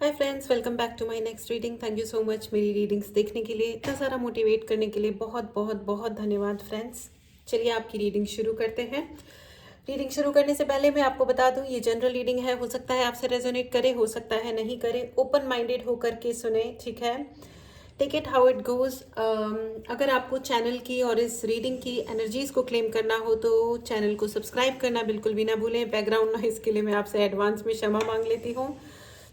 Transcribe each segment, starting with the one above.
Hi friends, welcome back to my next reading. Thank you so much मेरी readings देखने के लिए, इतना सारा मोटिवेट करने के लिए बहुत बहुत बहुत धन्यवाद फ्रेंड्स। चलिए आपकी रीडिंग शुरू करते हैं। रीडिंग शुरू करने से पहले मैं आपको बता दूं, ये जनरल रीडिंग है। हो सकता है आपसे रेजोनेट करे, हो सकता है नहीं करे। ओपन माइंडेड होकर के सुने, ठीक है। Take it how it goes. अगर आपको चैनल की और इस रीडिंग की एनर्जीज को क्लेम करना हो तो चैनल को सब्सक्राइब करना बिल्कुल भी ना भूलें। बैकग्राउंड नॉइस के लिए मैं आपसे एडवांस में क्षमा मांग लेती हूँ।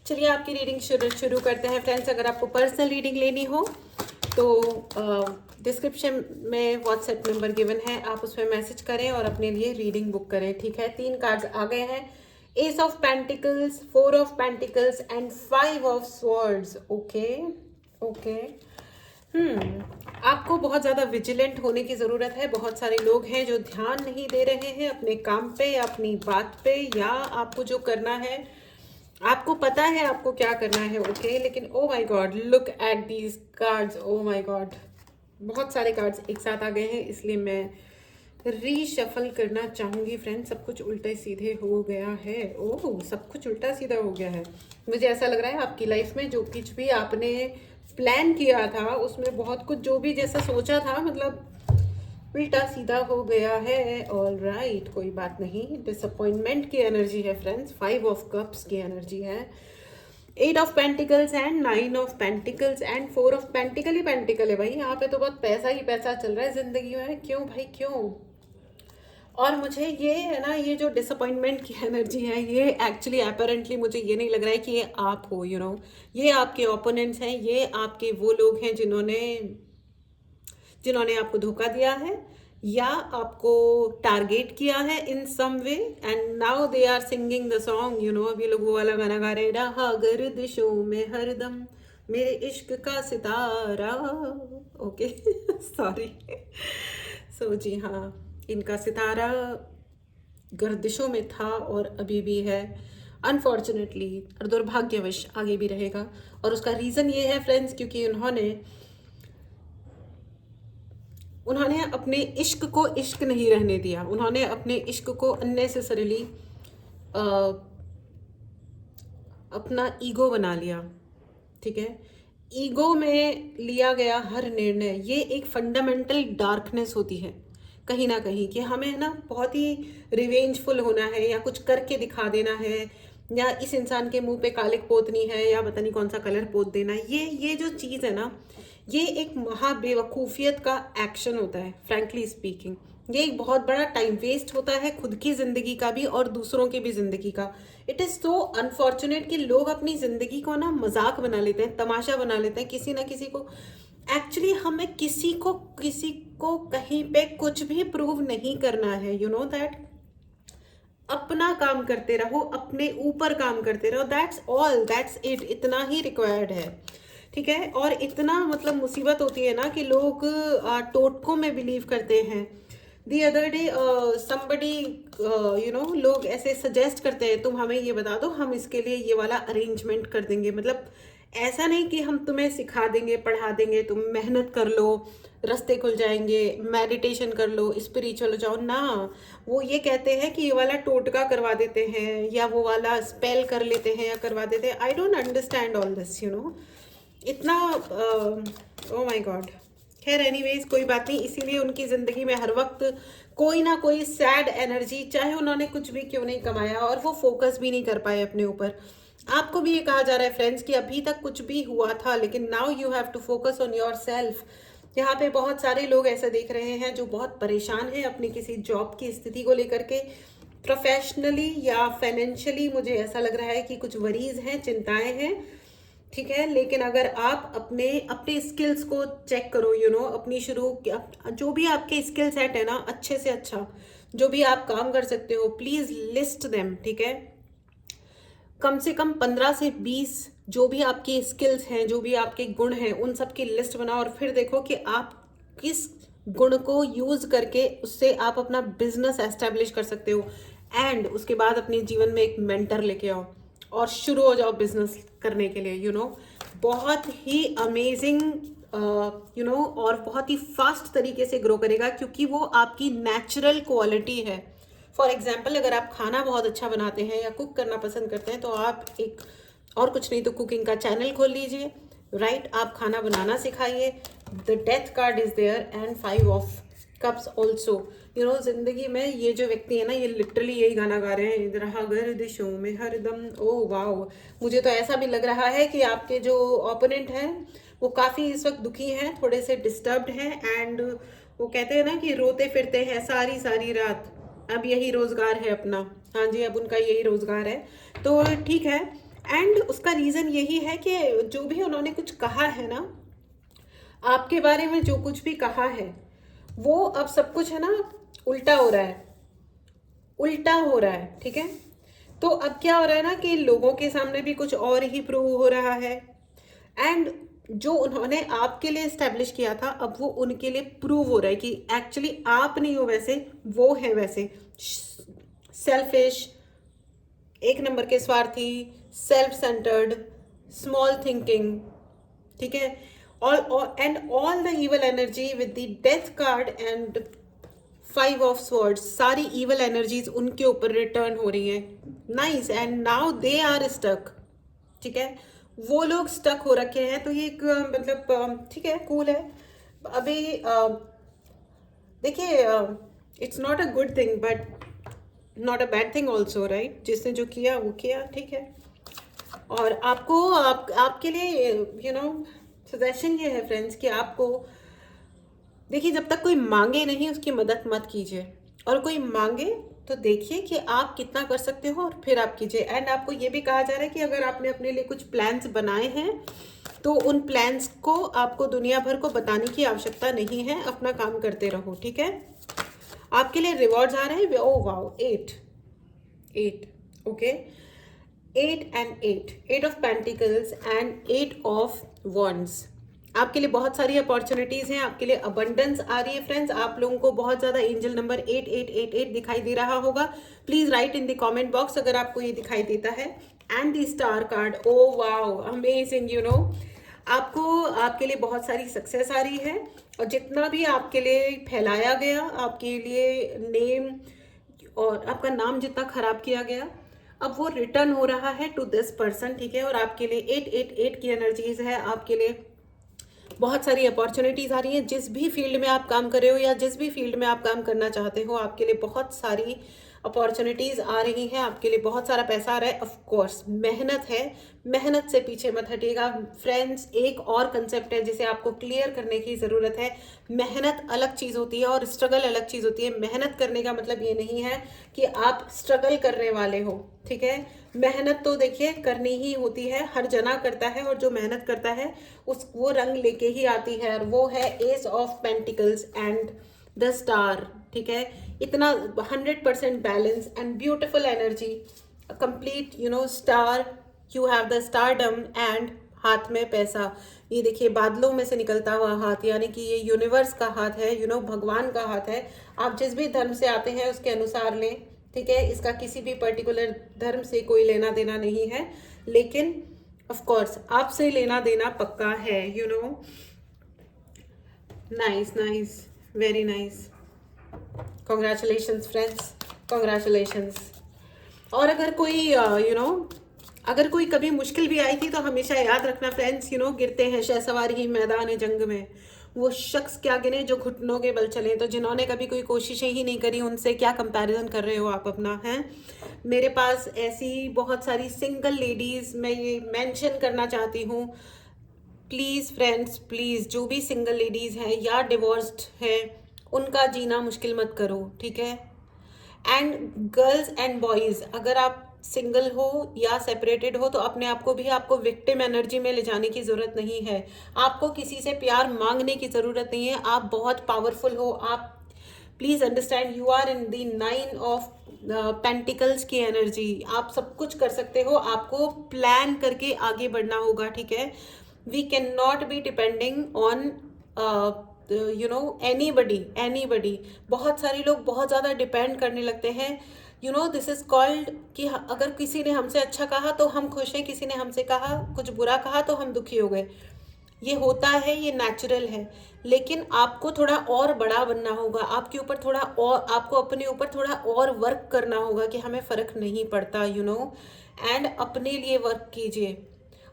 चलिए आपकी रीडिंग शुरू करते हैं फ्रेंड्स। अगर आपको पर्सनल रीडिंग लेनी हो तो डिस्क्रिप्शन में व्हाट्सएप नंबर गिवन है, आप उस पर मैसेज करें और अपने लिए रीडिंग बुक करें, ठीक है। 3 कार्ड्स आ गए हैं, S of pentacles, 4 of pentacles and 5 of swords. Okay okay. आपको बहुत ज़्यादा विजिलेंट होने की ज़रूरत है। बहुत सारे लोग हैं जो ध्यान नहीं दे रहे हैं अपने काम पे या अपनी बात पे, या आपको जो करना है आपको पता है आपको क्या करना है, ओके। लेकिन ओ my God, look at these cards, O my God, बहुत सारे कार्ड्स एक साथ आ गए हैं, इसलिए मैं रीशफल करना चाहूँगी फ्रेंड्स। सब कुछ उल्टे सीधे हो गया है। ओह, सब कुछ उल्टा सीधा हो गया है। मुझे ऐसा लग रहा है आपकी लाइफ में जो कुछ भी आपने प्लान किया था उसमें बहुत कुछ, जो भी जैसा सोचा था, मतलब उल्टा सीधा हो गया है। ऑल राइट, कोई बात नहीं। डिसअपॉइंटमेंट की एनर्जी है फ्रेंड्स, 5 ऑफ कप्स की एनर्जी है, 8 of pentacles and 9 of pentacles and 4 of pentacle he pentacle है भाई। यहाँ पे तो बहुत पैसा ही पैसा चल रहा है जिंदगी में। क्यों भाई, क्यों? और मुझे ये है ना, ये जो डिसअपॉइंटमेंट की एनर्जी है, ये एक्चुअली अपेरेंटली मुझे ये नहीं लग रहा है कि ये आप हो, यू नो। ये आपके ओपोनेंट्स हैं, ये आपके वो लोग हैं जिन्होंने आपको धोखा दिया है या आपको टारगेट किया है in some way, and now they are singing the song, you know. अभी लोग वो वाला गाना गा रहे हैं, रहा गर्दिशों में हरदम मेरे इश्क का सितारा। Okay sorry. सो जी हाँ, इनका सितारा गर्दिशों में था और अभी भी है, अनफॉर्चुनेटली और दुर्भाग्यवश आगे भी रहेगा। और उसका रीज़न ये है फ्रेंड्स, क्योंकि उन्होंने अपने इश्क को इश्क नहीं रहने दिया। उन्होंने अपने इश्क को अननेसेसरीली अपना ईगो बना लिया, ठीक है। ईगो में लिया गया हर निर्णय, ये एक फंडामेंटल डार्कनेस होती है कहीं ना कहीं, कि हमें ना बहुत ही रिवेंजफुल होना है या कुछ करके दिखा देना है, या इस इंसान के मुंह पे कालिक पोतनी है, या पता नहीं कौन सा कलर पोत देना है। ये जो चीज़ है ना, ये एक महा बेवकूफ़ियत का एक्शन होता है, फ्रैंकली स्पीकिंग। ये एक बहुत बड़ा टाइम वेस्ट होता है, खुद की ज़िंदगी का भी और दूसरों की भी ज़िंदगी का। इट इज़ सो अनफॉर्चुनेट कि लोग अपनी ज़िंदगी को ना मजाक बना लेते हैं, तमाशा बना लेते हैं, किसी ना किसी को। एक्चुअली हमें किसी को कहीं पे कुछ भी प्रूव नहीं करना है, यू नो दैट। अपना काम करते रहो, अपने ऊपर काम करते रहो, दैट्स ऑल, दैट्स इट, इतना ही रिक्वायर्ड है, ठीक है। और इतना मतलब मुसीबत होती है ना कि लोग टोटकों में बिलीव करते हैं। The other day somebody, you know, लोग ऐसे सजेस्ट करते हैं, तुम हमें ये बता दो, हम इसके लिए ये वाला अरेंजमेंट कर देंगे। मतलब ऐसा नहीं कि हम तुम्हें सिखा देंगे, पढ़ा देंगे, तुम मेहनत कर लो, रास्ते खुल जाएंगे, मेडिटेशन कर लो, स्पिरिचुअल हो जाओ ना। वो ये कहते हैं कि ये वाला टोटका करवा देते हैं, या वो वाला स्पेल कर लेते हैं या करवा देते हैं। I don't understand all this, you know. इतना ओ माय गॉड। खैर एनीवेज, कोई बात नहीं। इसीलिए उनकी ज़िंदगी में हर वक्त कोई ना कोई सैड एनर्जी, चाहे उन्होंने कुछ भी क्यों नहीं कमाया, और वो फोकस भी नहीं कर पाए अपने ऊपर। आपको भी ये कहा जा रहा है फ्रेंड्स कि अभी तक कुछ भी हुआ था, लेकिन now you have to focus on yourself. यहाँ पे बहुत सारे लोग ऐसा देख रहे हैं जो बहुत परेशान हैं अपनी किसी जॉब की स्थिति को लेकर के, प्रोफेशनली या फाइनेंशियली। मुझे ऐसा लग रहा है कि कुछ वरीज हैं, चिंताएं हैं, ठीक है। लेकिन अगर आप अपने अपने स्किल्स को चेक करो, यू नो, अपनी जो भी आपके स्किल सेट है ना, अच्छे से अच्छा जो भी आप काम कर सकते हो, प्लीज लिस्ट देम, ठीक है। कम से कम 15 से 20 जो भी आपकी स्किल्स हैं, जो भी आपके गुण हैं, उन सब की लिस्ट बनाओ और फिर देखो कि आप किस गुण को यूज करके उससे आप अपना बिजनेस एस्टेब्लिश कर सकते हो। एंड उसके बाद अपने जीवन में एक मेंटर लेके आओ और शुरू हो जाओ बिजनेस करने के लिए, यू नो। बहुत ही अमेजिंग, यू नो, और बहुत ही फास्ट तरीके से ग्रो करेगा, क्योंकि वो आपकी नेचुरल क्वालिटी है। फॉर एग्जाम्पल, अगर आप खाना बहुत अच्छा बनाते हैं या कुक करना पसंद करते हैं, तो आप एक और कुछ नहीं तो कुकिंग का चैनल खोल लीजिए, राइट? आप खाना बनाना सिखाइए। The death card is there and 5 of cups also. You know, जिंदगी में ये जो व्यक्ति है ना, ये लिटरली यही गाना गा रहे हैं, रहा गर्दिशों में हरदम। ओ वाओ, मुझे तो ऐसा भी लग रहा है कि आपके जो ओपोनेंट हैं वो काफ़ी इस वक्त दुखी हैं, थोड़े से डिस्टर्ब्ड हैं, एंड वो कहते हैं ना कि रोते फिरते हैं सारी सारी रात, अब यही रोज़गार है अपना। हाँ जी, अब उनका यही रोज़गार है, तो ठीक है। एंड उसका रीज़न यही है कि जो भी उन्होंने कुछ कहा है ना आपके बारे में, जो कुछ भी कहा है वो अब सब कुछ है ना उल्टा हो रहा है, उल्टा हो रहा है, ठीक है? तो अब क्या हो रहा है ना कि लोगों के सामने भी कुछ और ही प्रूव हो रहा है, एंड जो उन्होंने आपके लिए एस्टेब्लिश किया था अब वो उनके लिए प्रूव हो रहा है कि एक्चुअली आप नहीं हो वैसे, वो है वैसे। सेल्फिश, एक नंबर के स्वार्थी, सेल्फ सेंटर्ड, स्मॉल थिंकिंग, ठीक है? And all the evil energy with the death card and 5 of swords, सारी इवल एनर्जीज उनके ऊपर रिटर्न हो रही हैं। Nice, and now they are stuck, ठीक है? वो लोग स्टक हो रखे हैं, तो ये एक मतलब ठीक है, कूल है। अभी देखिए, it's not a good thing but not a bad thing also, right? जिसने जो किया वो किया, ठीक है। और आपको आपके लिए यू नो सजेशन ये है फ्रेंड्स कि आपको देखिए, जब तक कोई मांगे नहीं उसकी मदद मत कीजिए, और कोई मांगे तो देखिए कि आप कितना कर सकते हो और फिर आप कीजिए। एंड आपको ये भी कहा जा रहा है कि अगर आपने अपने लिए कुछ प्लान्स बनाए हैं तो उन प्लान्स को आपको दुनिया भर को बताने की आवश्यकता नहीं है, अपना काम करते रहो, ठीक है? आपके लिए रिवॉर्ड्स आ रहे हैं। Oh wow, 8 okay, 8 of pentacles and 8 of wands. आपके लिए बहुत सारी अपॉर्चुनिटीज हैं, आपके लिए अबंडेंस आ रही है फ्रेंड्स। आप लोगों को बहुत ज्यादा एंजल नंबर 8888 दिखाई दे रहा होगा। Please right in the comment box अगर आपको ये दिखाई देता है। And the star card, oh wow, amazing, you know, आपको आपके लिए बहुत सारी सक्सेस आ रही है, और जितना भी आपके लिए फैलाया गया, आपके लिए नेम और आपका नाम जितना खराब किया गया, अब वो रिटर्न हो रहा है टू दिस पर्सन, ठीक है? और आपके लिए 888 की एनर्जीज है, आपके लिए बहुत सारी अपॉर्चुनिटीज आ रही हैं। जिस भी फील्ड में आप काम कर रहे हो या जिस भी फील्ड में आप काम करना चाहते हो, आपके लिए बहुत सारी अपॉर्चुनिटीज आ रही हैं, आपके लिए बहुत सारा पैसा आ रहा है। ऑफ कोर्स मेहनत है, मेहनत से पीछे मत हटिएगा फ्रेंड्स। एक और कंसेप्ट है जिसे आपको क्लियर करने की ज़रूरत है। मेहनत अलग चीज़ होती है और स्ट्रगल अलग चीज़ होती है। मेहनत करने का मतलब ये नहीं है कि आप स्ट्रगल करने वाले हो, ठीक है? मेहनत तो देखिए करनी ही होती है, हर जना करता है, और जो मेहनत करता है उस वो रंग लेके ही आती है, और वो है S of pentacles and the star, ठीक है? इतना 100% balance and beautiful energy, complete, you know, star, you have the stardom and हाथ में पैसा। ये देखिए बादलों में से निकलता हुआ हाथ, यानी कि ये यूनिवर्स का हाथ है, यू नो, भगवान का हाथ है। आप जिस भी धर्म से आते हैं उसके अनुसार लें, ठीक है? इसका किसी भी पर्टिकुलर धर्म से कोई लेना देना नहीं है, लेकिन ऑफ कोर्स आपसे लेना देना पक्का है, you know. Nice nice, very nice, congratulations friends, congratulations. और अगर कोई यू नो अगर कोई कभी मुश्किल भी आई थी तो हमेशा याद रखना फ्रेंड्स, यू नो, गिरते हैं शहसवार ही मैदान जंग में, वो शख्स क्या गिने जो घुटनों के बल चले। तो जिन्होंने कभी कोई कोशिशें ही नहीं करी उनसे क्या कंपैरिजन कर रहे हो आप अपना, हैं? मेरे पास ऐसी बहुत सारी सिंगल लेडीज़, मैं ये मेंशन करना चाहती हूँ, प्लीज़ फ्रेंड्स, प्लीज़, जो भी सिंगल लेडीज़ हैं या डिवोर्स्ड हैं उनका जीना मुश्किल मत करो, ठीक है? एंड गर्ल्स एंड बॉयज़, अगर आप सिंगल हो या सेपरेटेड हो तो अपने आप को भी आपको विक्टिम एनर्जी में ले जाने की ज़रूरत नहीं है। आपको किसी से प्यार मांगने की ज़रूरत नहीं है, आप बहुत पावरफुल हो। आप please understand, you are in the 9 of pentacles की एनर्जी। आप सब कुछ कर सकते हो, आपको प्लान करके आगे बढ़ना होगा, ठीक है? We can not be depending on you know anybody. बहुत सारे लोग बहुत ज़्यादा डिपेंड करने लगते हैं, you know, this is called कि अगर किसी ने हमसे अच्छा कहा तो हम खुश हैं, किसी ने हमसे कहा कुछ बुरा कहा तो हम दुखी हो गए। ये होता है, ये नेचुरल है, लेकिन आपको थोड़ा और बड़ा बनना होगा, आपके ऊपर थोड़ा और, आपको अपने ऊपर थोड़ा और वर्क करना होगा कि हमें फ़र्क नहीं पड़ता, एंड अपने लिए वर्क कीजिए,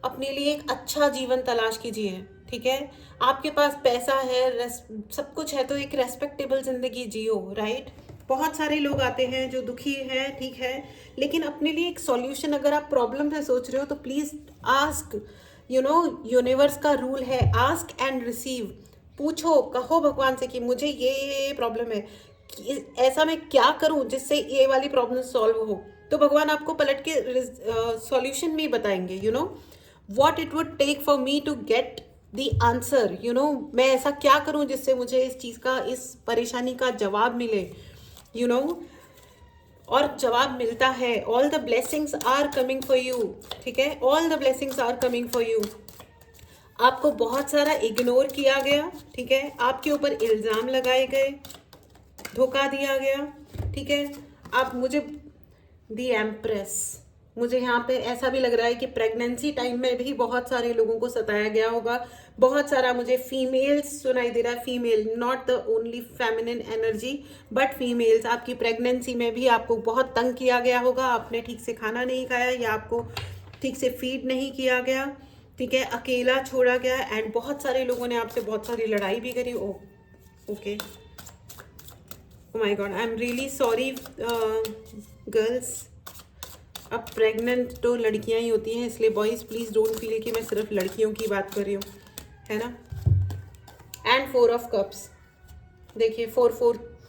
अपने लिए एक अच्छा जीवन तलाश कीजिए, ठीक है। आपके पास पैसा है, सब कुछ है, तो एक रेस्पेक्टेबल ज़िंदगी जियो, राइट। बहुत सारे लोग आते हैं जो दुखी हैं, ठीक है, लेकिन अपने लिए एक सॉल्यूशन, अगर आप प्रॉब्लम से सोच रहे हो तो प्लीज़ आस्क, यूनिवर्स का रूल है आस्क एंड रिसीव। पूछो, कहो भगवान से कि मुझे ये प्रॉब्लम है, कि ऐसा मैं क्या करूं जिससे ये वाली प्रॉब्लम सॉल्व हो, तो भगवान आपको पलट के सॉल्यूशन भी बताएंगे, what it would take for me to get the answer, मैं ऐसा क्या करूं जिससे मुझे इस चीज़ का, इस परेशानी का जवाब मिले, यू नो और जवाब मिलता है। All the blessings are coming for you, ठीक है, all the blessings are coming for you. आपको बहुत सारा इग्नोर किया गया, ठीक है, आपके ऊपर इल्ज़ाम लगाए गए, धोखा दिया गया, ठीक है। आप मुझे दी एम्प्रेस, मुझे यहाँ पे ऐसा भी लग रहा है कि प्रेगनेंसी टाइम में भी बहुत सारे लोगों को सताया गया होगा, बहुत सारा मुझे फीमेल्स सुनाई दे रहा है, female, not the only feminine energy but females. आपकी प्रेगनेंसी में भी आपको बहुत तंग किया गया होगा, आपने ठीक से खाना नहीं खाया या आपको ठीक से फीड नहीं किया गया, ठीक है, अकेला छोड़ा गया, एंड बहुत सारे लोगों ने आपसे बहुत सारी लड़ाई भी करी। Oh okay, oh my god, I'm really sorry girls. अब प्रेग्नेंट तो लड़कियां ही होती हैं, इसलिए बॉयज़ प्लीज़ डोंट फील कि मैं सिर्फ लड़कियों की बात कर रही हूँ, है ना। एंड 4 ऑफ कप्स, देखिए 4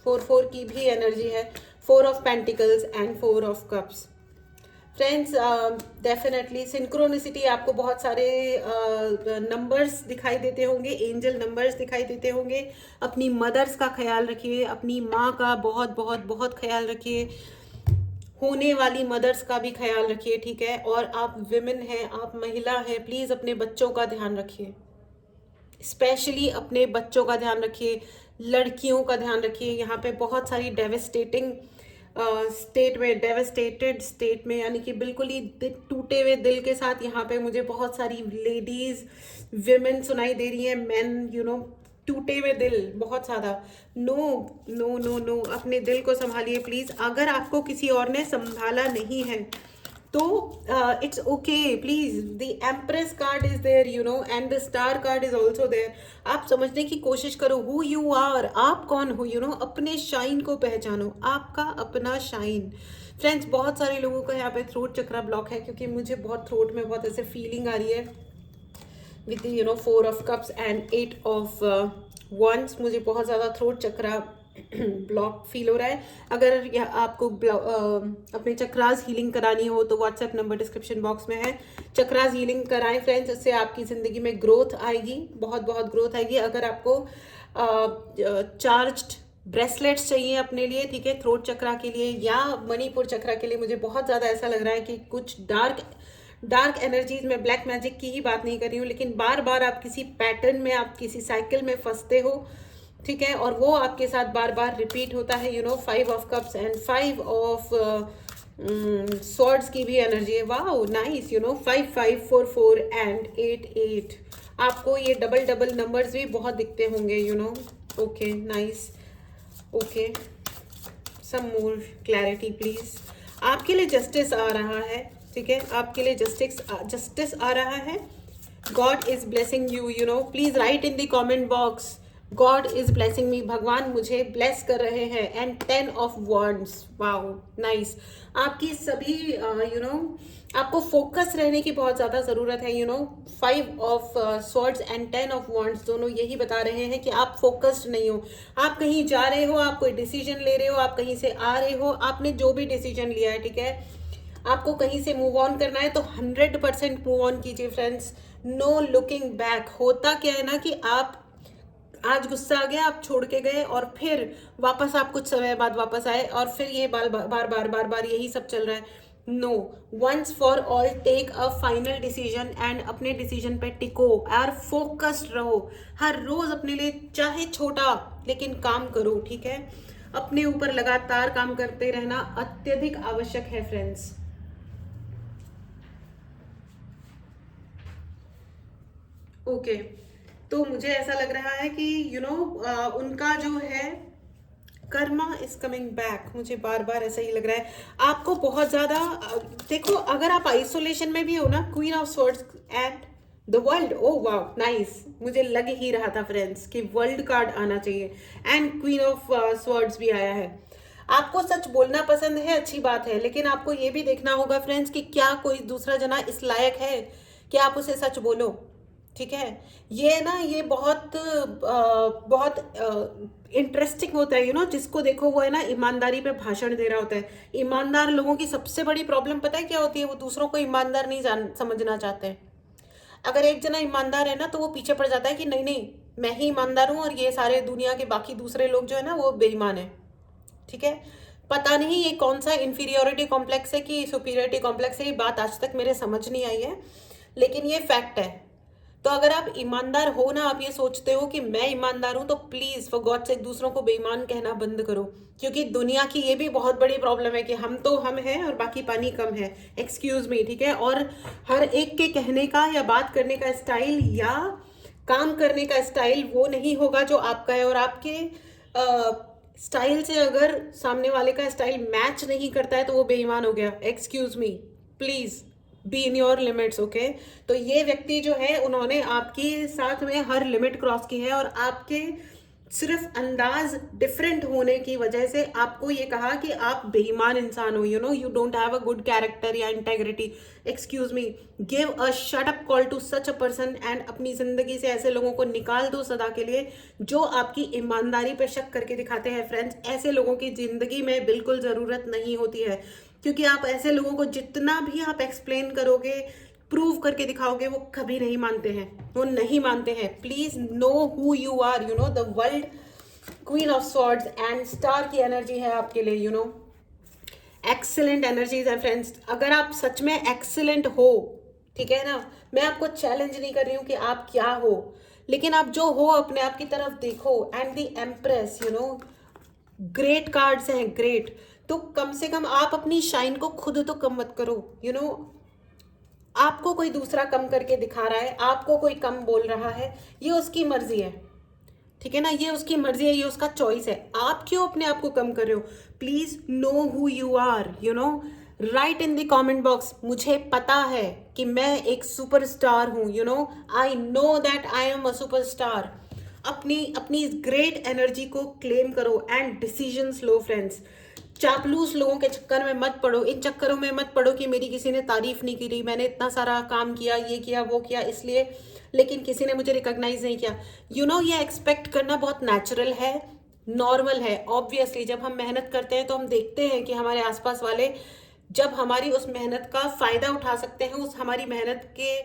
4 की भी एनर्जी है, 4 of pentacles and 4 of cups. Friends, definitely synchronicity, आपको बहुत सारे नंबर्स दिखाई देते होंगे, एंजल नंबर्स दिखाई देते होंगे। अपनी मदर्स का ख्याल रखिए, अपनी माँ का बहुत बहुत बहुत ख्याल रखिए, होने वाली मदर्स का भी ख्याल रखिए, ठीक है। और आप विमेन हैं, आप महिला हैं, प्लीज़ अपने बच्चों का ध्यान रखिए, स्पेशली अपने बच्चों का ध्यान रखिए, लड़कियों का ध्यान रखिए। यहाँ पे बहुत सारी डेवेस्टेटिंग स्टेट में, डेवेस्टेटेड स्टेट में, यानी कि बिल्कुल ही टूटे हुए दिल के साथ यहाँ पे मुझे बहुत सारी लेडीज, विमेन सुनाई दे रही हैं, मेन, टूटे हुए दिल बहुत ज़्यादा। नो नो नो नो, अपने दिल को संभालिए प्लीज़। अगर आपको किसी और ने संभाला नहीं है तो it's okay, please, the empress card is there, and the star card is also there. आप समझने की कोशिश करो हु यू आर, आप कौन हो, अपने शाइन को पहचानो, आपका अपना शाइन। फ्रेंड्स, बहुत सारे लोगों का यहाँ पे थ्रोट चक्रा ब्लॉक है, क्योंकि मुझे बहुत थ्रोट में बहुत ऐसे फीलिंग आ रही है with 4 of cups and 8 of wands. मुझे बहुत ज़्यादा थ्रोट चक्रा ब्लॉक फील हो रहा है। अगर आपको अपने चक्रास हीलिंग करानी हो तो व्हाट्सएप नंबर डिस्क्रिप्शन बॉक्स में है, चक्रास हीलिंग कराएं फ्रेंड्स, इससे आपकी ज़िंदगी में ग्रोथ आएगी, बहुत बहुत ग्रोथ आएगी। अगर आपको चार्ज्ड ब्रेसलेट्स चाहिए अपने लिए, ठीक है, थ्रोट चक्रा के लिए या मणिपुर चक्रा के लिए, मुझे बहुत ज़्यादा ऐसा लग रहा है कि कुछ डार्क एनर्जीज में, ब्लैक मैजिक की ही बात नहीं कर रही हूँ, लेकिन बार बार आप किसी पैटर्न में, आप किसी साइकिल में फंसते हो, ठीक है, और वो आपके साथ बार बार रिपीट होता है। 5 of cups and 5 of swords की भी एनर्जी है, वाओ नाइस। 5 5 4 4 एंड 8 8, आपको ये डबल डबल नंबर्स भी बहुत दिखते होंगे, okay nice, okay, some more clarity please. आपके लिए जस्टिस आ रहा है, ठीक है, आपके लिए जस्टिस आ रहा है। God is blessing you, please right in the comment box, God is blessing me, भगवान मुझे ब्लेस कर रहे हैं। And 10 of wands, wow nice. आपकी सभी आपको फोकस रहने की बहुत ज़्यादा ज़रूरत है। 5 of swords and 10 of wands दोनों यही बता रहे हैं कि आप फोकस्ड नहीं हो, आप कहीं जा रहे हो, आप कोई डिसीजन ले रहे हो, आप कहीं से आ रहे हो, आपने जो भी डिसीजन लिया है, ठीक है, आपको कहीं से मूव ऑन करना है तो 100% मूव ऑन कीजिए फ्रेंड्स, नो लुकिंग बैक। होता क्या है ना कि आप आज गुस्सा आ गया, आप छोड़ के गए, और फिर वापस आप कुछ समय बाद वापस आए, और फिर ये बार बार बार बार बार यही सब चल रहा है। No, once for all take a final decision and अपने डिसीजन पे टिको और फोकस्ड रहो। हर रोज अपने लिए चाहे छोटा लेकिन काम करो, ठीक है, अपने ऊपर लगातार काम करते रहना अत्यधिक आवश्यक है फ्रेंड्स। ओके तो मुझे ऐसा लग रहा है कि उनका जो है कर्मा इज कमिंग बैक। मुझे बार बार ऐसा ही लग रहा है। आपको बहुत ज्यादा देखो, अगर आप आइसोलेशन में भी हो ना, queen of swords and the world, oh wow nice, मुझे लग ही रहा था फ्रेंड्स कि वर्ल्ड कार्ड आना चाहिए, एंड क्वीन ऑफ स्वॉर्ड्स भी आया है। आपको सच बोलना पसंद है, अच्छी बात है, लेकिन आपको ये भी देखना होगा फ्रेंड्स कि क्या कोई दूसरा जना इस लायक है कि आप उसे सच बोलो। ठीक है, ये ना ये बहुत इंटरेस्टिंग होता है, जिसको देखो वो है ना ईमानदारी पे भाषण दे रहा होता है। ईमानदार लोगों की सबसे बड़ी प्रॉब्लम पता है क्या होती है? वो दूसरों को ईमानदार नहीं समझना चाहते हैं। अगर एक जना ईमानदार है ना, तो वो पीछे पड़ जाता है कि नहीं नहीं, मैं ही ईमानदार हूं और ये सारे दुनिया के बाकी दूसरे लोग जो है ना वो बेईमान है। ठीक है, पता नहीं ये कौन सा इंफीरियोरिटी कॉम्प्लेक्स है कि सुपीरियरिटी कॉम्प्लेक्स है, ये बात आज तक मेरे समझ नहीं आई है, लेकिन ये फैक्ट है। तो अगर आप ईमानदार हो ना, आप ये सोचते हो कि मैं ईमानदार हूं, तो प्लीज फॉर गॉड से दूसरों को बेईमान कहना बंद करो, क्योंकि दुनिया की ये भी बहुत बड़ी प्रॉब्लम है कि हम तो हम हैं और बाकी पानी कम है। एक्सक्यूज मी, ठीक है। और हर एक के कहने का या बात करने का स्टाइल या काम करने का स्टाइल वो नहीं होगा जो आपका है, और आपके स्टाइल से अगर सामने वाले का स्टाइल मैच नहीं करता है तो वो बेईमान हो गया। Excuse me, please be in your limits, okay. तो ये व्यक्ति जो है, उन्होंने आपके साथ में हर लिमिट क्रॉस की है, और आपके सिर्फ अंदाज डिफरेंट होने की वजह से आपको ये कहा कि आप बेईमान इंसान हो, you don't have a good character या integrity. Excuse me, give a shut up call to such a person, and अपनी जिंदगी से ऐसे लोगों को निकाल दो सदा के लिए जो आपकी ईमानदारी पर शक करके दिखाते हैं। फ्रेंड्स, ऐसे लोगों की जिंदगी में बिल्कुल जरूरत नहीं होती है, क्योंकि आप ऐसे लोगों को जितना भी आप एक्सप्लेन करोगे, प्रूव करके दिखाओगे, वो कभी नहीं मानते हैं, वो नहीं मानते हैं। Please know who you are, the world queen of swords and star की एनर्जी है आपके लिए, एक्सीलेंट एनर्जीज है फ्रेंड्स। अगर आप सच में एक्सीलेंट हो, ठीक है ना, मैं आपको चैलेंज नहीं कर रही हूं कि आप क्या हो, लेकिन आप जो हो अपने आप की तरफ देखो। And the empress, great cards हैं, ग्रेट। तो कम से कम आप अपनी शाइन को खुद तो कम मत करो, आपको कोई दूसरा कम करके दिखा रहा है, आपको कोई कम बोल रहा है, ये उसकी मर्जी है, ठीक है ना, ये उसकी मर्जी है, ये उसका चॉइस है। आप क्यों अपने आप को कम कर रहे हो? Please know who you are, write in the comment box. मुझे पता है कि मैं एक सुपरस्टार हूं, I know that I am a superstar. अपनी अपनी ग्रेट एनर्जी को क्लेम करो एंड डिसीजंस लो फ्रेंड्स। चापलूस लोगों के चक्कर में मत पड़ो, इन चक्करों में मत पड़ो कि मेरी किसी ने तारीफ नहीं करी, मैंने इतना सारा काम किया, ये किया वो किया इसलिए, लेकिन किसी ने मुझे रिकॉग्नाइज नहीं किया। ये एक्सपेक्ट करना बहुत नेचुरल है, नॉर्मल है। ऑब्वियसली जब हम मेहनत करते हैं तो हम देखते हैं कि हमारे आसपास वाले जब हमारी उस मेहनत का फायदा उठा सकते हैं, उस हमारी मेहनत के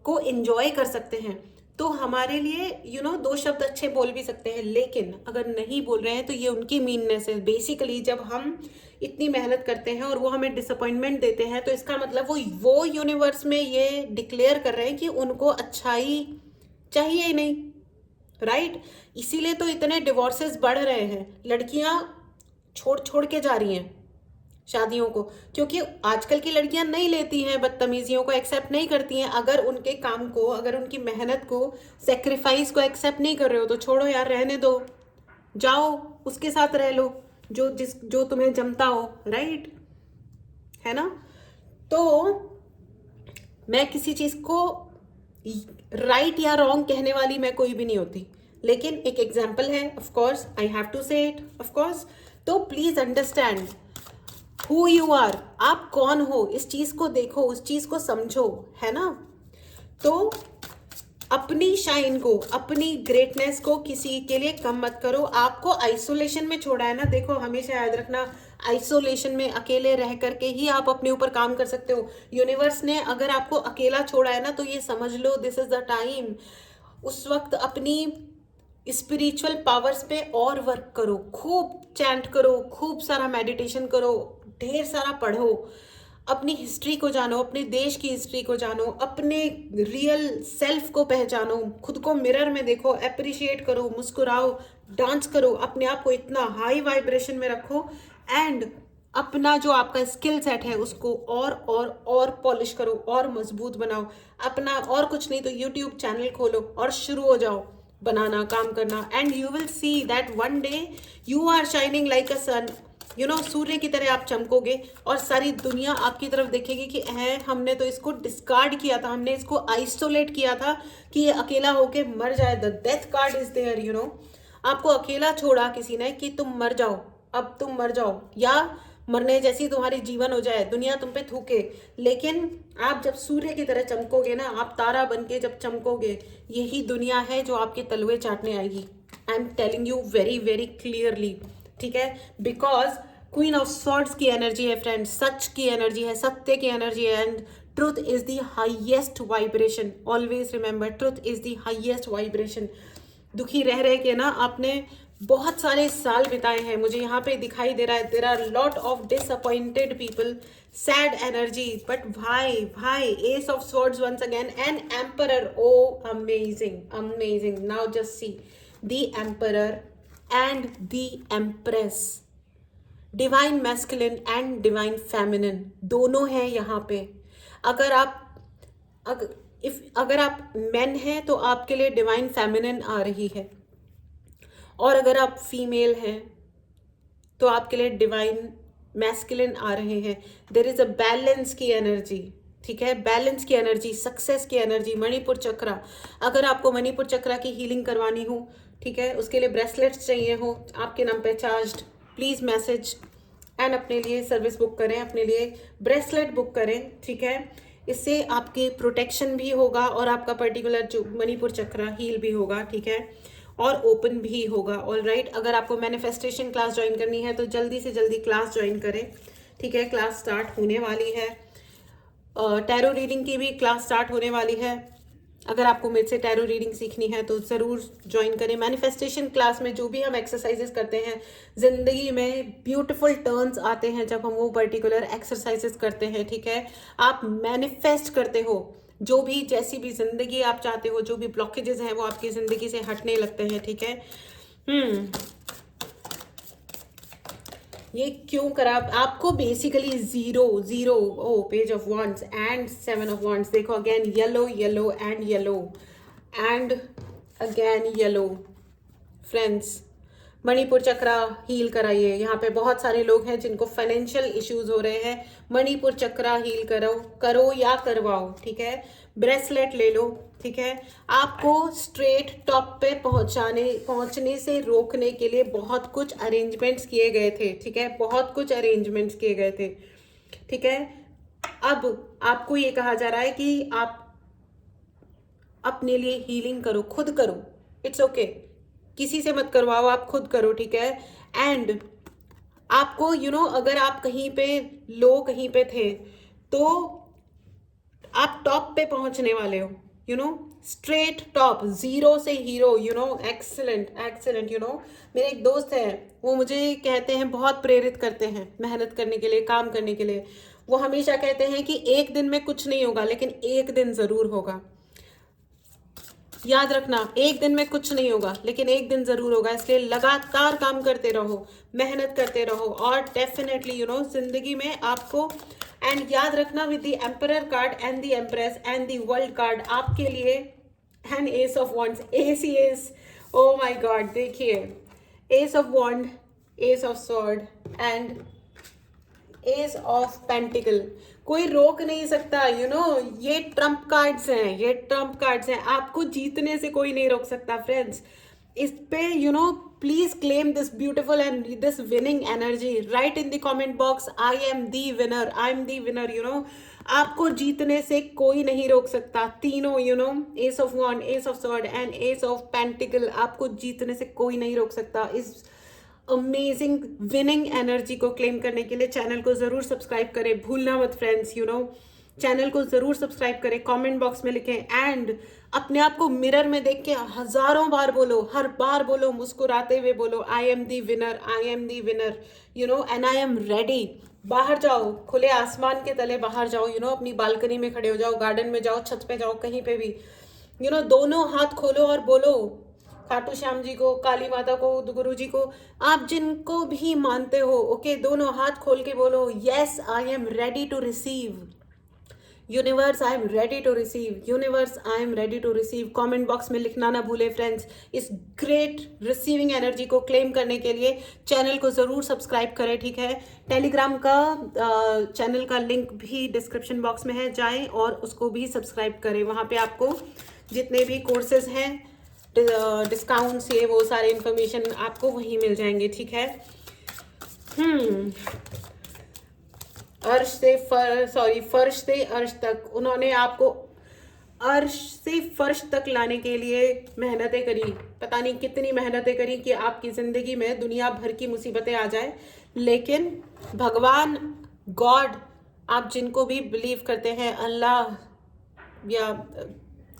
को एंजॉय कर सकते हैं, तो हमारे लिए दो शब्द अच्छे बोल भी सकते हैं। लेकिन अगर नहीं बोल रहे हैं तो ये उनकी मीननेस है। बेसिकली जब हम इतनी मेहनत करते हैं और वो हमें डिसअपॉइंटमेंट देते हैं, तो इसका मतलब वो यूनिवर्स में ये डिक्लेयर कर रहे हैं कि उनको अच्छाई चाहिए ही नहीं, राइट। इसीलिए तो इतने डिवोर्सेस बढ़ रहे हैं, लड़कियां छोड़ छोड़ के जा रही हैं शादियों को, क्योंकि आजकल की लड़कियां नहीं लेती हैं, बदतमीजियों को एक्सेप्ट नहीं करती हैं। अगर उनके काम को, अगर उनकी मेहनत को, सेक्रीफाइस को एक्सेप्ट नहीं कर रहे हो तो छोड़ो यार, रहने दो, जाओ उसके साथ रह लो जो तुम्हें जमता हो, राइट, है ना। तो मैं किसी चीज को राइट या रॉन्ग कहने वाली मैं कोई भी नहीं होती, लेकिन एक एग्जाम्पल है, of course I have to say it, of course. तो please understand who you are, आप कौन हो, इस चीज को देखो, उस चीज को समझो, है ना। तो अपनी शाइन को, अपनी ग्रेटनेस को किसी के लिए कम मत करो। आपको आइसोलेशन में छोड़ा है ना, देखो हमेशा याद रखना, आइसोलेशन में अकेले रह करके ही आप अपने ऊपर काम कर सकते हो। यूनिवर्स ने अगर आपको अकेला छोड़ा है ना, तो ये समझ लो दिस इज द टाइम। उस वक्त अपनी स्पिरिचुअल पावर्स पे और वर्क करो, खूब चैंट करो, खूब सारा मेडिटेशन करो, ढेर सारा पढ़ो, अपनी हिस्ट्री को जानो, अपने देश की हिस्ट्री को जानो, अपने रियल सेल्फ को पहचानो, खुद को मिरर में देखो, अप्रिशिएट करो, मुस्कुराओ, डांस करो, अपने आप को इतना हाई वाइब्रेशन में रखो, एंड अपना जो आपका स्किल सेट है उसको और पॉलिश करो, और मजबूत बनाओ अपना। और कुछ नहीं तो यूट्यूब चैनल खोलो और शुरू हो जाओ बनाना, काम करना, and you will see that one day you are shining like a sun. सूर्य की तरह आप चमकोगे और सारी दुनिया आपकी तरफ देखेगी कि है हमने तो इसको डिस्कार्ड किया था, हमने इसको आइसोलेट किया था कि ये अकेला होके मर जाए। The death card is there. आपको अकेला छोड़ा किसी ने कि तुम मर जाओ, अब तुम मर जाओ या मरने जैसी तुम्हारी जीवन हो जाए, दुनिया तुम पे थूके। लेकिन आप जब सूर्य की तरह चमकोगे ना, आप तारा बन के जब चमकोगे, यही दुनिया है जो आपके तलवे चाटने आएगी। I am telling you very very clearly, ठीक है? बिकॉज क्वीन ऑफ सॉर्ड्स की एनर्जी है फ्रेंड्स, सच की एनर्जी है, सत्य की एनर्जी है, and truth is the highest vibration. Always remember, truth is the highest vibration. दुखी रह रहे के ना आपने बहुत सारे साल बिताए हैं, मुझे यहाँ पे दिखाई दे रहा है। There are lot of disappointed people, sad energy, but भाई ace of swords once again, an emperor. Oh amazing amazing. Now just see the emperor and the empress, divine masculine and divine feminine दोनों हैं यहाँ पे। अगर आप main हैं तो आपके लिए डिवाइन फेमिनिन आ रही है, और अगर आप फीमेल हैं तो आपके लिए डिवाइन मैस्कुलिन आ रहे हैं। देयर इज अ बैलेंस की एनर्जी, ठीक है? बैलेंस की एनर्जी, सक्सेस की एनर्जी, मणिपुर चक्रा। अगर आपको मणिपुर चक्रा की हीलिंग करवानी हो, ठीक है, उसके लिए ब्रेसलेट्स चाहिए हो आपके नाम पे चार्ज्ड, प्लीज मैसेज एंड अपने लिए सर्विस बुक करें, अपने लिए ब्रेसलेट बुक करें, ठीक है? इससे आपके प्रोटेक्शन भी होगा और आपका पर्टिकुलर जो मणिपुर चक्रा हील भी होगा, ठीक है, और ओपन भी होगा। ऑल राइट, अगर आपको मैनिफेस्टेशन क्लास ज्वाइन करनी है तो जल्दी से जल्दी क्लास ज्वाइन करें, ठीक है? क्लास स्टार्ट होने वाली है, टैरो रीडिंग की भी क्लास स्टार्ट होने वाली है। अगर आपको मेरे से टैरो रीडिंग सीखनी है तो ज़रूर ज्वाइन करें। मैनिफेस्टेशन क्लास में जो भी हम एक्सरसाइजेस करते हैं, ज़िंदगी में ब्यूटीफुल टर्न्स आते हैं जब हम वो पर्टिकुलर एक्सरसाइजेस करते हैं, ठीक है? आप मैनिफेस्ट करते हो, जो भी जैसी भी ज़िंदगी आप चाहते हो, जो भी ब्लॉकेजेस हैं वो आपकी ज़िंदगी से हटने लगते हैं, ठीक है? ये क्यों करा आपको? Basically zero oh page of wands and 7 of wands. देखो again yellow yellow and yellow and again yellow. Friends, Manipur chakra heal कराइए। यहाँ पे बहुत सारे लोग हैं जिनको फाइनेंशियल इश्यूज हो रहे हैं, मणिपुर चक्रा हील करो या करवाओ, ठीक है? ब्रेसलेट ले लो, ठीक है? आपको स्ट्रेट टॉप पे पहुंचने से रोकने के लिए बहुत कुछ अरेंजमेंट्स किए गए थे, ठीक है? बहुत कुछ अरेंजमेंट्स किए गए थे, ठीक है? अब आपको ये कहा जा रहा है कि आप अपने लिए हीलिंग करो, खुद करो। इट्स ओके, किसी से मत करवाओ, आप खुद करो, ठीक है? एंड आपको अगर आप कहीं पे लो कहीं पे थे तो आप टॉप पे पहुंचने वाले हो, स्ट्रेट टॉप, जीरो से हीरो, एक्सीलेंट एक्सीलेंट। मेरे एक दोस्त हैं, वो मुझे कहते हैं, बहुत प्रेरित करते हैं मेहनत करने के लिए, काम करने के लिए। वो हमेशा कहते हैं कि एक दिन में कुछ नहीं होगा लेकिन एक दिन जरूर होगा। याद रखना, एक दिन में कुछ नहीं होगा लेकिन एक दिन जरूर होगा। इसलिए लगातार काम करते रहो, मेहनत करते रहो, और डेफिनेटली जिंदगी में आपको। एंड याद रखना, with the emperor card and the empress and the world card आपके लिए and ace of wands, ace, oh my god, देखिए ace of wand, ace of sword and ace of pentacle. कोई रोक नहीं सकता, ये ट्रम्प कार्ड्स हैं, ये ट्रम्प कार्ड्स हैं। आपको जीतने से कोई नहीं रोक सकता फ्रेंड्स। इस पे please claim this beautiful and this winning energy. Write in the comment box, I am the winner, I am the winner. आपको जीतने से कोई नहीं रोक सकता। तीनों ace of wand, ace of sword and ace of pentacle, आपको जीतने से कोई नहीं रोक सकता। इस अमेजिंग विनिंग एनर्जी को क्लेम करने के लिए चैनल को जरूर सब्सक्राइब करें, भूलना मत फ्रेंड्स। चैनल को जरूर सब्सक्राइब करें, कमेंट बॉक्स में लिखें, एंड अपने आप को मिरर में देख के हजारों बार बोलो, हर बार बोलो, मुस्कुराते हुए बोलो, आई am the winner, I am the winner, and I am ready. बाहर जाओ, खुले आसमान के तले बाहर जाओ, अपनी बालकनी में खड़े हो जाओ, गार्डन में जाओ, छत पे जाओ, कहीं पे भी, दोनों हाथ खोलो और बोलो, खाटू श्याम जी को, काली माता को, गुरु जी को, आप जिनको भी मानते हो, ओके, दोनों हाथ खोल के बोलो, yes I am ready to receive. Universe I am ready to receive, universe I am ready to receive. Comment box में लिखना ना भूले फ्रेंड्स। इस ग्रेट रिसीविंग एनर्जी को क्लेम करने के लिए चैनल को ज़रूर सब्सक्राइब करें, ठीक है। टेलीग्राम का चैनल का लिंक भी डिस्क्रिप्शन बॉक्स में है, जाएं और उसको भी सब्सक्राइब करें। वहाँ पे आपको जितने भी कोर्सेज हैं, डिस्काउंट्स, ये वो सारे इन्फॉर्मेशन आपको वहीं मिल जाएंगे, ठीक है। फर्श से अर्श तक, उन्होंने आपको अर्श से फर्श तक लाने के लिए मेहनतें करी, पता नहीं कितनी मेहनतें करी कि आपकी ज़िंदगी में दुनिया भर की मुसीबतें आ जाए, लेकिन भगवान, गॉड, आप जिनको भी बिलीव करते हैं, अल्लाह या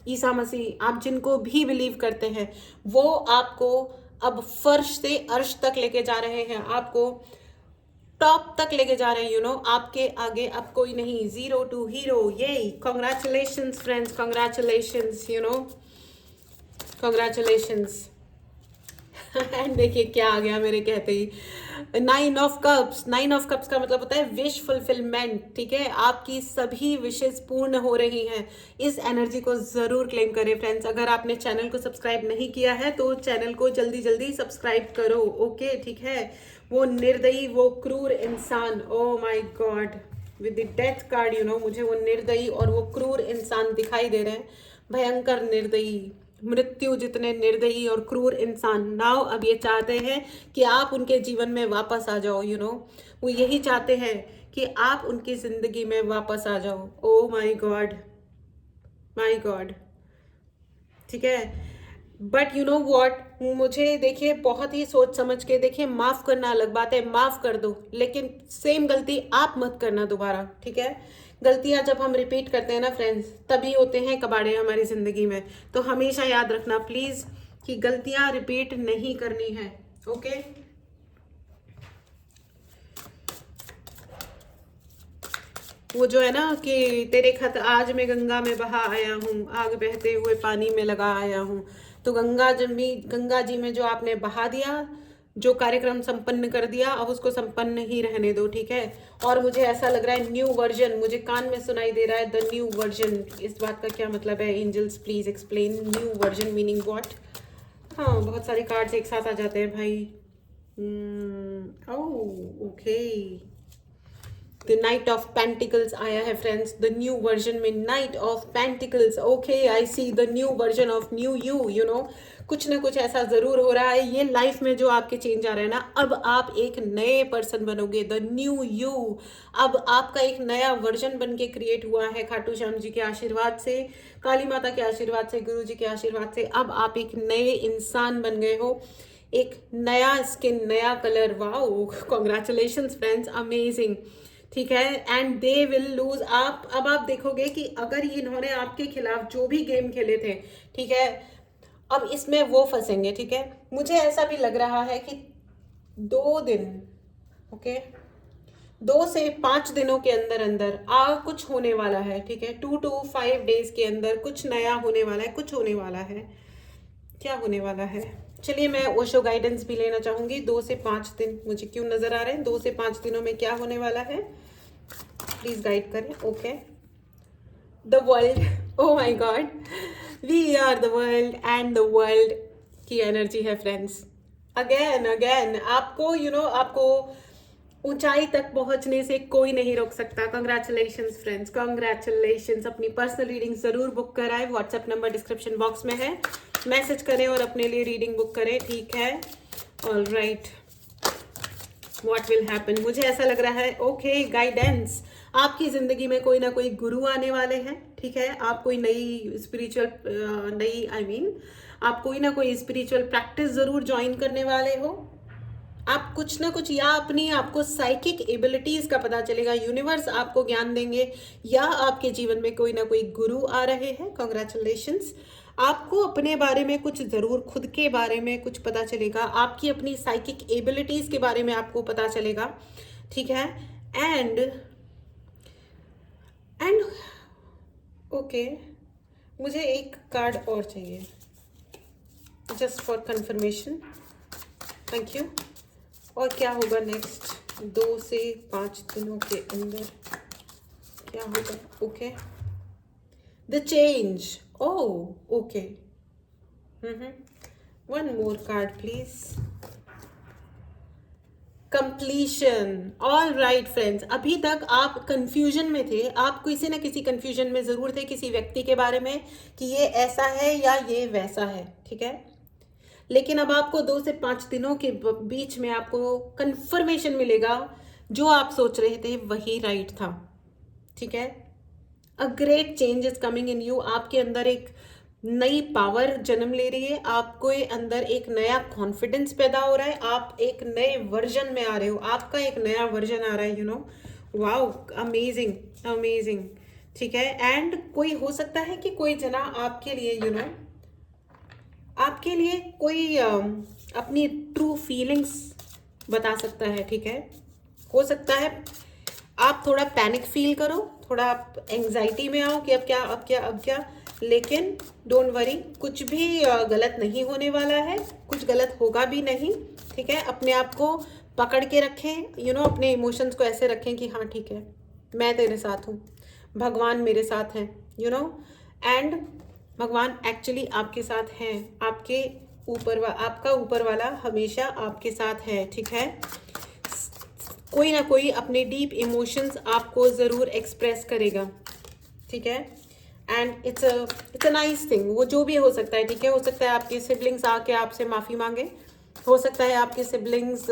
ईसा मसीह, आप जिनको भी बिलीव करते हैं, वो आपको अब फर्श से अर्श तक लेके जा रहे हैं, आपको टॉप तक लेके जा रहे हैं, आपके आगे अब कोई नहीं, जीरो टू हीरो। ये congratulations friends, congratulations, congratulations. And देखिए क्या आ गया मेरे कहते ही, 9 ऑफ कप्स। 9 ऑफ कप्स का मतलब होता है विश फुलफिलमेंट, ठीक है। आपकी सभी विशेष पूर्ण हो रही हैं। इस एनर्जी को जरूर क्लेम करें फ्रेंड्स। अगर आपने चैनल को सब्सक्राइब नहीं किया है तो चैनल को जल्दी जल्दी सब्सक्राइब करो, ओके, ठीक है। वो निर्दयी, वो क्रूर इंसान, ओ my God, with the death card, मुझे वो निर्दयी और वो क्रूर इंसान दिखाई दे रहे हैं। भयंकर निर्दयी, मृत्यु जितने निर्दयी और क्रूर इंसान नाउ अब ये चाहते हैं कि आप उनके जीवन में वापस आ जाओ, वो यही चाहते हैं कि आप उनकी जिंदगी में वापस आ जाओ। ओ माय गॉड, माय गॉड, ठीक है। बट यू नो वॉट, मुझे देखिए बहुत ही सोच समझ के, देखिए माफ करना अलग बात है, माफ कर दो, लेकिन सेम गलती आप मत करना दोबारा, ठीक है। गलतियां जब हम रिपीट करते हैं ना फ्रेंड्स, तभी होते हैं कबाड़े हमारी जिंदगी में। तो हमेशा याद रखना प्लीज कि गलतियां रिपीट नहीं करनी है, ओके। वो जो है ना कि तेरे खत आज मैं गंगा में बहा आया हूँ, आग बहते हुए पानी में लगा आया हूँ। तो गंगा जी में जो आपने बहा दिया, जो कार्यक्रम संपन्न कर दिया, अब उसको संपन्न ही रहने दो, ठीक है। और मुझे ऐसा लग रहा है न्यू वर्जन, मुझे कान में सुनाई दे रहा है द न्यू वर्जन। इस बात का क्या मतलब है? Angels please explain new version meaning what. हाँ, बहुत सारे कार्ड्स एक साथ आ जाते हैं भाई। Oh okay, the night of pentacles आया है फ्रेंड्स, द न्यू वर्जन में night of pentacles. Okay, I see the new version of new you, कुछ ना कुछ ऐसा जरूर हो रहा है ये लाइफ में जो आपके चेंज आ रहे हैं ना। अब आप एक नए पर्सन बनोगे, द न्यू यू। अब आपका एक नया वर्जन बन के क्रिएट हुआ है खाटू श्याम जी के आशीर्वाद से, काली माता के आशीर्वाद से, गुरु जी के आशीर्वाद से। अब आप एक नए इंसान बन गए हो, एक नया स्किन, नया colour. Wow, congratulations friends, amazing, ठीक है। And they will lose. अब आप देखोगे कि अगर इन्होंने आपके खिलाफ जो भी गेम खेले थे, ठीक है, अब इसमें वो फंसेंगे, ठीक है। मुझे ऐसा भी लग रहा है कि 2 दिन, ओके, 2 से 5 दिनों के अंदर अंदर कुछ होने वाला है, ठीक है। 2 to 5 डेज के अंदर कुछ नया होने वाला है, कुछ होने वाला है। क्या होने वाला है? चलिए, मैं ओशो गाइडेंस भी लेना चाहूंगी। 2 से 5 दिन मुझे क्यों नजर आ रहे हैं? 2 से 5 दिनों में क्या होने वाला है? प्लीज गाइड करें, okay. The world, oh my god, we are the world and the world की एनर्जी है फ्रेंड्स। अगेन आपको आपको ऊंचाई तक पहुंचने से कोई नहीं रोक सकता। Congratulations friends, congratulations. अपनी पर्सनल रीडिंग जरूर बुक कराएं, व्हाट्सएप नंबर डिस्क्रिप्शन बॉक्स में है, मैसेज करें और अपने लिए रीडिंग बुक करें, ठीक है। All right, what will happen? मुझे ऐसा लग रहा है, ओके, गाइडेंस। आपकी जिंदगी में कोई ना कोई गुरु आने वाले हैं, ठीक है। आप कोई नई स्पिरिचुअल आप कोई ना कोई स्पिरिचुअल प्रैक्टिस जरूर ज्वाइन करने वाले हो। आप कुछ ना कुछ, या अपनी आपको साइकिक एबिलिटीज का पता चलेगा, यूनिवर्स आपको ज्ञान देंगे, या आपके जीवन में कोई ना कोई गुरु आ रहे हैं। कॉन्ग्रेचुलेशंस। आपको अपने बारे में कुछ जरूर, खुद के बारे में कुछ पता चलेगा, आपकी अपनी साइकिक एबिलिटीज के बारे में आपको पता चलेगा, ठीक है। एंड ओके, मुझे एक कार्ड और चाहिए, just for confirmation. Thank you. और क्या होगा नेक्स्ट 2 से 5 दिनों के अंदर, क्या होगा? Okay, the change. Oh okay, one more card please. Completion. All right friends, अभी तक आप कंफ्यूजन में थे, आप किसी न किसी कंफ्यूजन में जरूर थे किसी व्यक्ति के बारे में कि ये ऐसा है या ये वैसा है, ठीक है। लेकिन अब आपको 2 से 5 दिनों के बीच में आपको कंफर्मेशन मिलेगा, जो आप सोच रहे थे वही राइट था, ठीक है। A great change is coming in you. आपके अंदर एक नई पावर जन्म ले रही है, आपको अंदर एक नया कॉन्फिडेंस पैदा हो रहा है, आप एक नए वर्जन में आ रहे हो, आपका एक नया वर्जन आ रहा है, you know. Wow, amazing amazing, ठीक है। एंड कोई हो सकता है कि कोई जना आपके लिए, यू नो, आपके लिए कोई अपनी ट्रू फीलिंग्स बता सकता है, ठीक है। हो सकता है आप थोड़ा पैनिक फील करो, थोड़ा आप एंजाइटी में आओ कि अब क्या अब क्या अब क्या, लेकिन डोंट वरी, कुछ भी गलत नहीं होने वाला है, कुछ गलत होगा भी नहीं, ठीक है। अपने आप को पकड़ के रखें, यू नो, अपने इमोशंस को ऐसे रखें कि हाँ ठीक है, मैं तेरे साथ हूँ, भगवान मेरे साथ हैं, यू नो। एंड भगवान एक्चुअली आपके साथ हैं, आपके आपका ऊपर वाला हमेशा आपके साथ है, ठीक है। कोई ना कोई अपने डीप इमोशंस आपको ज़रूर एक्सप्रेस करेगा, ठीक है। And it's a nice thing, वो जो भी हो सकता है, ठीक है। हो सकता है आपके सिबलिंग्स आके आपसे माफ़ी मांगे, हो सकता है आपके सिबलिंग्स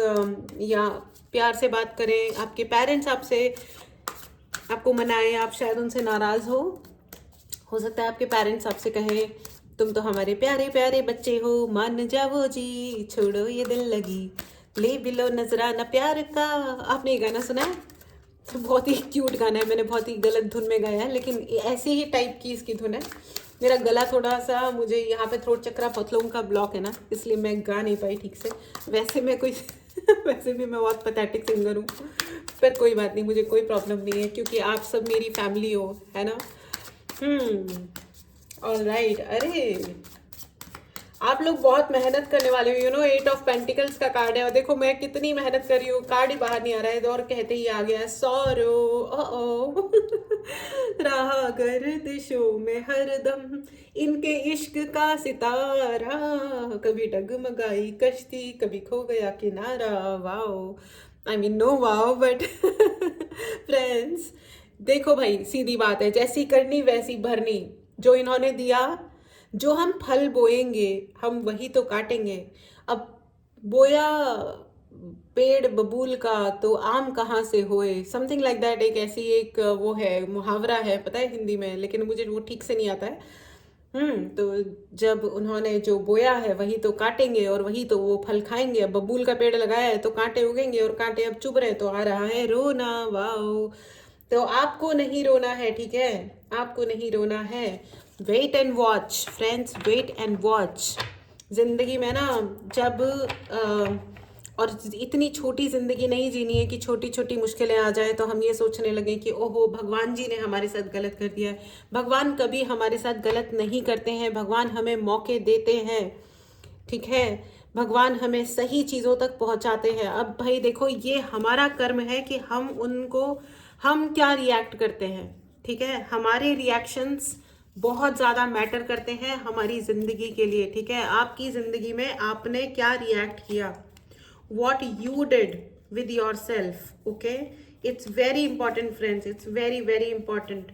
या प्यार से बात करें, आपके पेरेंट्स आपसे आपको मनाएं, आप शायद उनसे नाराज़ हो सकता है आपके पेरेंट्स आपसे कहें तुम तो हमारे प्यारे प्यारे बच्चे हो, मान जाओ जी, छोड़ो ये दिल लगी, ले बिलो नजराना प्यार का। आपने ये गाना सुना है? तो बहुत ही क्यूट गाना है, मैंने बहुत ही गलत धुन में गाया है, लेकिन ऐसे ही टाइप की इसकी धुन है। मेरा गला थोड़ा सा, मुझे यहाँ पे थ्रोट चक्रा पतलों का ब्लॉक है ना, इसलिए मैं गा नहीं पाई ठीक से। वैसे मैं कोई वैसे भी मैं बहुत पैथेटिक सिंगर हूँ, पर कोई बात नहीं, मुझे कोई प्रॉब्लम नहीं है, क्योंकि आप सब मेरी फैमिली हो, है ना। All right. अरे आप लोग बहुत मेहनत करने वाले हो, यू नो। 8 ऑफ पेंटिकल्स का कार्ड है, और देखो मैं कितनी मेहनत कर रही हूँ, कार्ड ही बाहर नहीं आ रहा है, और कहते ही आ गया सौरो ओ रहा गर्दिशों में हरदम इनके इश्क का सितारा, कभी डगमगाई कश्ती, कभी खो गया किनारा। Wow, I mean no wow, but friends देखो भाई, सीधी बात है, जैसी करनी वैसी भरनी। जो इन्होंने दिया, जो हम फल बोएंगे हम वही तो काटेंगे। अब बोया पेड़ बबूल का तो आम कहाँ से होए, समथिंग लाइक दैट। एक ऐसी एक वो है, मुहावरा है, पता है हिंदी में, लेकिन मुझे वो ठीक से नहीं आता है। तो जब उन्होंने जो बोया है वही तो काटेंगे, और वही तो वो फल खाएंगे। अब बबूल का पेड़ लगाया है तो कांटे उगेंगे, और कांटे अब चुभ रहे तो आ रहा है रोना। वाओ, तो आपको नहीं रोना है, ठीक है, आपको नहीं रोना है। Wait and watch friends, wait and watch. जिंदगी में ना जब और इतनी छोटी जिंदगी नहीं जीनी है कि छोटी छोटी मुश्किलें आ जाए तो हम ये सोचने लगे कि ओहो भगवान जी ने हमारे साथ गलत कर दिया है। भगवान कभी हमारे साथ गलत नहीं करते हैं, भगवान हमें मौके देते हैं, ठीक है। भगवान हमें सही चीज़ों तक पहुंचाते हैं। अब भाई देखो, ये हमारा कर्म है कि हम क्या रिएक्ट करते हैं, ठीक है। हमारे रिएक्शंस बहुत ज़्यादा मैटर करते हैं हमारी ज़िंदगी के लिए, ठीक है। आपकी ज़िंदगी में आपने क्या रिएक्ट किया, what you did with yourself, okay, it's very important friends, it's very very important,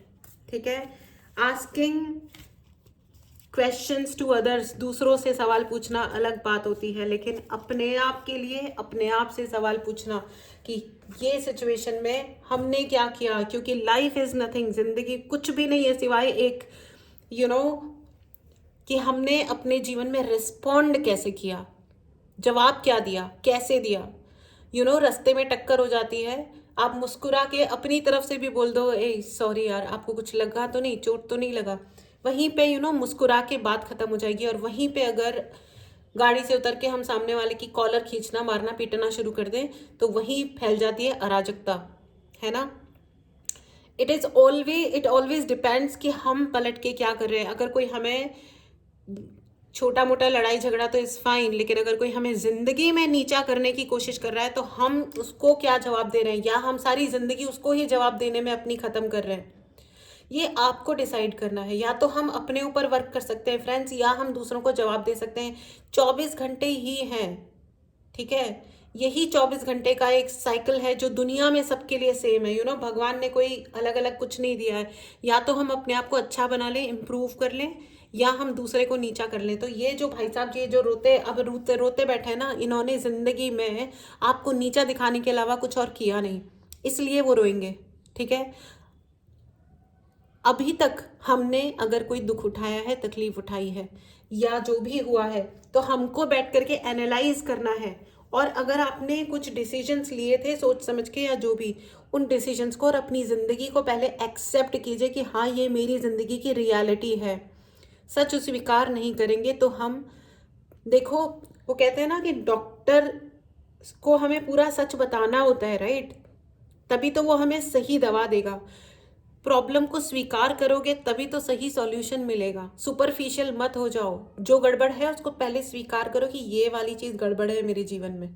ठीक है। asking questions to others, दूसरों से सवाल पूछना अलग बात होती है, लेकिन अपने आप के लिए अपने आप से सवाल पूछना कि ये सिचुएशन में हमने क्या किया, क्योंकि लाइफ इज नथिंग, जिंदगी कुछ भी नहीं है सिवाय एक यू नो कि हमने अपने जीवन में रिस्पॉन्ड कैसे किया, जवाब क्या दिया, कैसे दिया। यू नो, रास्ते में टक्कर हो जाती है, आप मुस्कुरा के अपनी तरफ से भी बोल दो, ए सॉरी यार, आपको कुछ लगा तो नहीं, चोट तो नहीं लगा, वहीं पे यू नो मुस्कुरा के बात खत्म हो जाएगी। और वहीं पे अगर गाड़ी से उतर के हम सामने वाले की कॉलर खींचना, मारना, पीटना शुरू कर दें तो वहीं फैल जाती है अराजकता, है ना। इट ऑलवेज डिपेंड्स कि हम पलट के क्या कर रहे हैं। अगर कोई हमें छोटा मोटा लड़ाई झगड़ा तो इज़ फाइन, लेकिन अगर कोई हमें ज़िंदगी में नीचा करने की कोशिश कर रहा है तो हम उसको क्या जवाब दे रहे हैं, या हम सारी ज़िंदगी उसको ही जवाब देने में अपनी ख़त्म कर रहे हैं, ये आपको डिसाइड करना है। या तो हम अपने ऊपर वर्क कर सकते हैं फ्रेंड्स, या हम दूसरों को जवाब दे सकते हैं। 24 घंटे ही हैं, ठीक है। यही 24 घंटे का एक साइकिल है जो दुनिया में सबके लिए सेम है। भगवान ने कोई अलग अलग कुछ नहीं दिया है। या तो हम अपने आप को अच्छा बना लें, इम्प्रूव कर लें, या हम दूसरे को नीचा कर लें। तो ये जो भाई साहब ये जो रोते रोते बैठे हैं ना, इन्होंने जिंदगी में आपको नीचा दिखाने के अलावा कुछ और किया नहीं, इसलिए वो रोएंगे, ठीक है। अभी तक हमने अगर कोई दुख उठाया है, तकलीफ उठाई है, या जो भी हुआ है, तो हमको बैठ करके एनालाइज करना है। और अगर आपने कुछ डिसीजंस लिए थे सोच समझ के या जो भी, उन डिसीजंस को और अपनी ज़िंदगी को पहले एक्सेप्ट कीजिए कि हाँ ये मेरी ज़िंदगी की रियलिटी है। सच स्वीकार नहीं करेंगे तो हम, देखो वो कहते हैं ना कि डॉक्टर को हमें पूरा सच बताना होता है, राइट, तभी तो वो हमें सही दवा देगा। प्रॉब्लम को स्वीकार करोगे तभी तो सही सॉल्यूशन मिलेगा। सुपरफिशियल मत हो जाओ, जो गड़बड़ है उसको पहले स्वीकार करो कि ये वाली चीज़ गड़बड़ है मेरे जीवन में।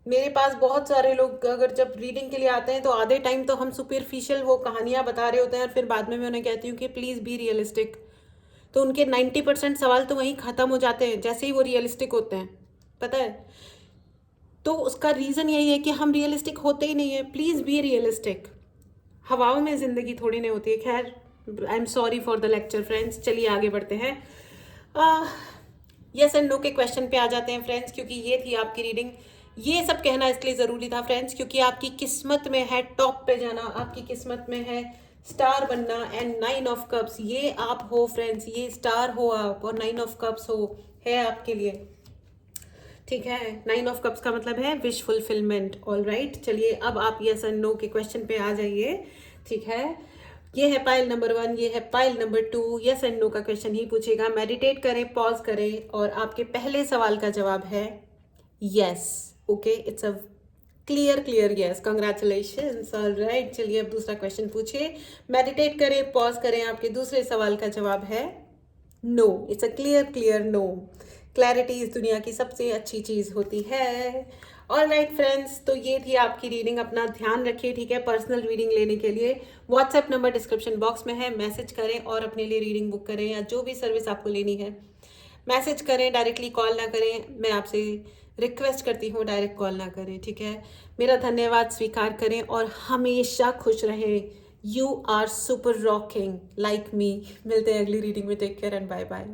मेरे पास बहुत सारे लोग अगर जब रीडिंग के लिए आते हैं तो आधे टाइम तो हम सुपरफिशियल वो कहानियाँ बता रहे होते हैं, और फिर बाद में मैं उन्हें कहती हूँ कि प्लीज़ बी रियलिस्टिक। तो उनके 90% सवाल तो वहीं ख़त्म हो जाते हैं जैसे ही वो रियलिस्टिक होते हैं, पता है। तो उसका रीज़न यही है कि हम रियलिस्टिक होते ही नहीं है। Please be realistic. हवाओं में ज़िंदगी थोड़ी नहीं होती है। खैर, I am sorry for the lecture friends. चलिए आगे बढ़ते हैं। यस एंड नो के क्वेश्चन पे आ जाते हैं फ्रेंड्स, क्योंकि ये थी आपकी रीडिंग। ये सब कहना इसलिए ज़रूरी था फ्रेंड्स क्योंकि आपकी किस्मत में है टॉप पे जाना, आपकी किस्मत में है स्टार बनना। एंड 9 ऑफ कप्स ये आप हो फ्रेंड्स, ये स्टार हो आप, और 9 ऑफ कप्स है आपके लिए, ठीक है। 9 ऑफ कप्स का मतलब है विश फुलफिलमेंट। ऑल राइट, चलिए अब आप यस एंड नो के क्वेश्चन पे आ जाइए, ठीक है। ये है पाइल नंबर 1, ये है pile number 2। Yes and no का क्वेश्चन ही पूछेगा। मेडिटेट करें, पॉज करें, और आपके पहले सवाल का जवाब है yes. Okay, it's a clear yes, congratulations. All right, चलिए अब दूसरा क्वेश्चन पूछिए। मेडिटेट करें, पॉज करें, आपके दूसरे सवाल का जवाब है no. It's a clear no. Clarity इस दुनिया की सबसे अच्छी चीज़ होती है। ऑल राइट फ्रेंड्स, तो ये थी आपकी रीडिंग। अपना ध्यान रखिए, ठीक है। पर्सनल रीडिंग लेने के लिए व्हाट्सएप नंबर डिस्क्रिप्शन बॉक्स में है, मैसेज करें और अपने लिए रीडिंग बुक करें, या जो भी सर्विस आपको लेनी है मैसेज करें, डायरेक्टली कॉल ना करें। मैं आपसे रिक्वेस्ट करती हूँ डायरेक्ट कॉल ना करें, ठीक है। मेरा धन्यवाद स्वीकार करें और हमेशा खुश रहें। You are super rocking like me. मिलते हैं अगली रीडिंग में। Take care and bye bye.